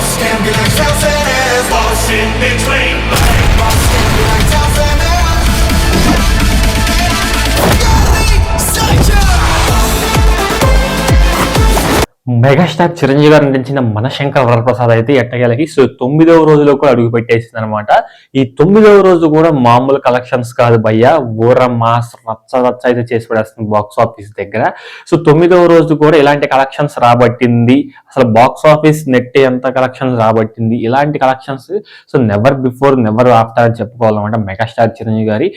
Boss can be like Chelsea, boss in between. Boss can be like Chelsea. Megastar Chiranjeevi గారు నటించిన మనశంకర వరప్రసాద్ అయితే ఎట్టగలకి so 9వ రోజులో కూడా అడుగు పెట్టేసింది అనమాట. ఈ 9వ రోజు కూడా మామూలు కలెక్షన్స్ కాదు భయ్య, ఊర మాస్ రచ్చ రచ్చ అయితే చేసి పడేస్తుంది బాక్స్ ఆఫీస్ దగ్గర. సో 9వ రోజు కూడా ఇలాంటి కలెక్షన్స్ రాబట్టింది, అసలు బాక్స్ ఆఫీస్ నెట్ ఎంత కలెక్షన్స్ రాబట్టింది, ఇలాంటి collections so never before never after అని చెప్పుకోవాలన్నమాట. మెగాస్టార్ చిరంజీవి గారి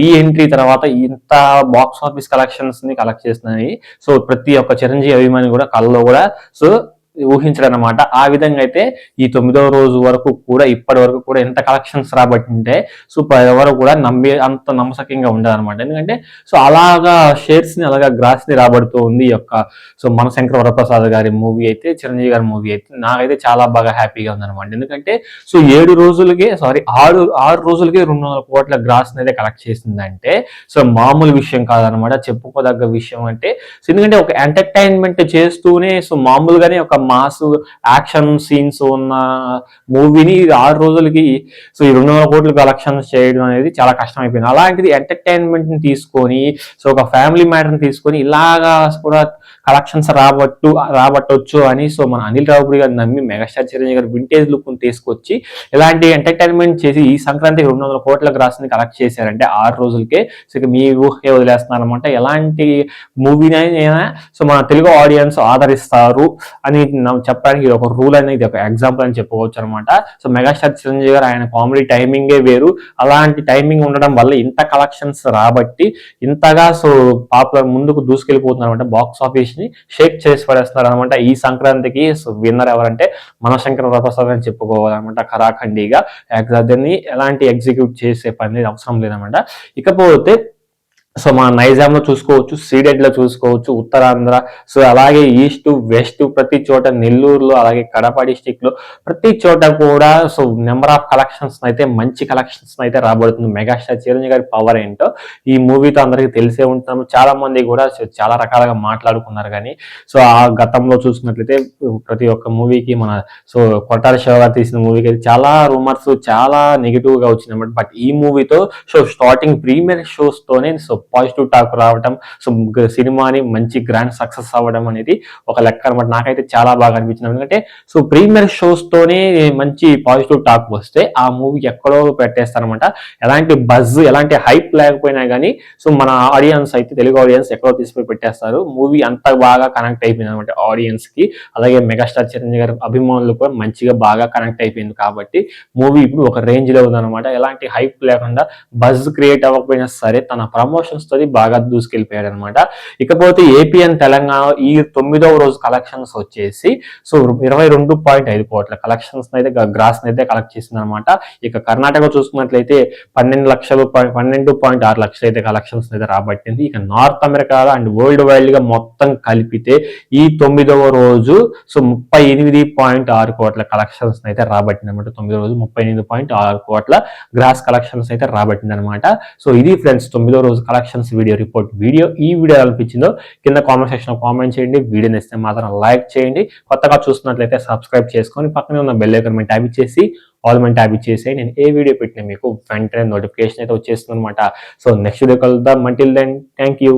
రీ ఎంట్రీ తర్వాత ఇంత బాక్స్ ఆఫీస్ కలెక్షన్స్ ని కలెక్ట్ చేస్తున్నాయి. సో ప్రతి ఒక్క చిరంజీవి అభిమాని కూడా కళ్ళలో కూడా సో ఊహించడం అనమాట. ఆ విధంగా అయితే ఈ 9వ రోజు వరకు కూడా ఇప్పటి వరకు కూడా ఎంత కలెక్షన్స్ రాబట్టింటే సో ఎవరు కూడా అంత నమ్మసకంగా ఉండదు అనమాట. ఎందుకంటే సో అలాగా షేర్స్ ని అలాగా గ్రాస్ ని రాబడుతూ ఉంది ఈ యొక్క సో మనశంకర వరప్రసాద్ గారి మూవీ అయితే, చిరంజీవి గారి మూవీ అయితే నాకైతే చాలా బాగా హ్యాపీగా ఉందన్నమాట. ఎందుకంటే సో 6 రోజులకే 6 రోజులకే 200 కోట్ల గ్రాస్ అయితే కలెక్ట్ చేసిందంటే సో మామూలు విషయం కాదనమాట, చెప్పుకోదగ్గ విషయం. అంటే సో ఎందుకంటే ఒక ఎంటర్టైన్మెంట్ చేస్తూనే సో మామూలుగానే ఒక మాస్ యాక్షన్ సీన్స్ ఉన్న మూవీని 6 రోజులకి సో ఈ 200 కోట్లు కలెక్షన్స్ చేయడం అనేది చాలా కష్టం అయిపోయింది. అలాంటిది ఎంటర్టైన్మెంట్ ని తీసుకొని సో ఒక ఫ్యామిలీ మ్యాటర్ ని తీసుకొని ఇలాగా కూడా కలెక్షన్స్ రాబట్టొచ్చు అని సో మన అనిల్ రావుపూడి గారు నమ్మి మెగాస్టార్ చిరంజీవి గారు వింటేజ్ లుక్ తీసుకొచ్చి ఇలాంటి ఎంటర్టైన్మెంట్ చేసి ఈ సంక్రాంతికి 200 కోట్ల గ్రాస్ ని కలెక్ట్ చేశారంటే 6 రోజులకే సో ఇక మీ ఊహే వదిలేస్తున్నారు అనమాట. ఎలాంటి మూవీనైనా సో మన తెలుగు ఆడియన్స్ ఆదరిస్తారు అని చెప్పడానికి ఇది ఒక రూల్ అనేది ఒక ఎగ్జాంపుల్ అని చెప్పుకోవచ్చు అనమాట. సో మెగాస్టార్ చిరంజీవి గారు ఆయన కామెడీ టైమింగే వేరు, అలాంటి టైమింగ్ ఉండడం వల్ల ఇంత కలెక్షన్స్ రాబట్టి ఇంతగా సో పాపులర్ ముందుకు దూసుకెళ్ళిపోతున్నారు అనమాట. బాక్స్ ఆఫీస్ ని షేక్ చేసి పడేస్తున్నారు అనమాట. ఈ సంక్రాంతికి సో విన్నర్ ఎవరంటే మనశంకర వరప్రసాద్ అని చెప్పుకోవాలన్నమాట. ఖరాఖండిగా దాన్ని ఎలాంటి ఎగ్జిక్యూట్ చేసే పని అవసరం లేదన్నమాట. ఇకపోతే సో మన నైజాంలో చూసుకోవచ్చు, సీడెడ్ లో చూసుకోవచ్చు, ఉత్తరాంధ్ర సో అలాగే ఈస్ట్ వెస్ట్ ప్రతి చోట, నెల్లూరులో అలాగే కడప డిస్టిక్ లో ప్రతి చోట కూడా సో నెంబర్ ఆఫ్ కలెక్షన్స్ అయితే మంచి కలెక్షన్స్ అయితే రాబడుతుంది. మెగాస్టార్ చిరంజీవి గారి పవర్ ఏంటో ఈ మూవీతో అందరికీ తెలిసే ఉంటాము. చాలా మంది కూడా చాలా రకాలుగా మాట్లాడుకున్నారు. కానీ సో ఆ గతంలో చూసుకున్నట్లయితే ప్రతి ఒక్క మూవీకి మన సో కొట్టారి శివ గారు తీసిన మూవీకి అయితే చాలా రూమర్స్ చాలా నెగిటివ్ గా వచ్చింది అనమాట. బట్ ఈ మూవీతో సో స్టార్టింగ్ ప్రీమియర్ షోస్ తోనే సో పాజిటివ్ టాక్ రావడం, సో సినిమాని మంచి గ్రాండ్ సక్సెస్ అవ్వడం అనేది ఒక లెక్క అనమాట. నాకైతే చాలా బాగా అనిపించింది. ఎందుకంటే సో ప్రీమియర్ షోస్ తోనే మంచి పాజిటివ్ టాక్ వస్తే ఆ మూవీ ఎక్కడో పెట్టేస్తారనమాట. ఎలాంటి బజ్ ఎలాంటి హైప్ లేకపోయినా కానీ సో మన ఆడియన్స్ అయితే తెలుగు ఆడియన్స్ ఎక్కడో తీసుకుని పెట్టేస్తారు. మూవీ అంత బాగా కనెక్ట్ అయిపోయింది అనమాట ఆడియన్స్ కి. అలాగే మెగాస్టార్ చిరంజీవి గారి అభిమానులు కూడా మంచిగా బాగా కనెక్ట్ అయిపోయింది కాబట్టి మూవీ ఇప్పుడు ఒక రేంజ్ లో ఉందన్నమాట. ఎలాంటి హైప్ లేకుండా బజ్ క్రియేట్ అవ్వకపోయినా సరే తన ప్రమోషన్స్ తోటి బాగా దూసుకెళ్ళిపోయాడు అనమాట. ఇకపోతే ఏపీ అండ్ తెలంగాణ ఈ 9వ రోజు కలెక్షన్స్ వచ్చేసి సో 22.5 కోట్ల కలెక్షన్స్ అయితే గ్రాస్ అయితే కలెక్ట్ చేసింది అనమాట. ఇక కర్ణాటక చూసుకున్నట్లయితే 12.6 లక్షలు అయితే కలెక్షన్స్ అయితే రాబట్టింది. ఇక north America and world wide గా మొత్తం కలిపితే ఈ 9వ రోజు సో 38.6 కోట్ల కలెక్షన్స్ అయితే రాబట్టింది అనమాట. 9వ రోజు 38.6 కోట్ల గ్రాస్ కలెక్షన్స్ అయితే రాబట్టింది అనమాట. సో ఇది ఫ్రెండ్స్ 9వ రోజు కలెక్షన్స్ వీడియో రిపోర్ట్ వీడియో. ఈ వీడియో అనిపించిందో కింద కామెంట్ సెక్షన్ లో కామెంట్ చేయండి. వీడియో నచ్చితే మాత్రం లైక్ చేయండి. కొత్తగా చూస్తున్నట్లయితే సబ్స్క్రైబ్ చేసుకొని పక్కనే ఉన్న బెల్ ఐకాన్ మీద ట్యాప్ ఇచ్చేసి ఆల్ మీద ట్యాప్ ఇచ్చేసి నేను ఏ వీడియో పెట్టినా మీకు వెంటనే నోటిఫికేషన్ అయితే వచ్చేస్తుంది అనమాట. సో నెక్స్ట్ వీడియో కలుద్దాం. Until then thank you.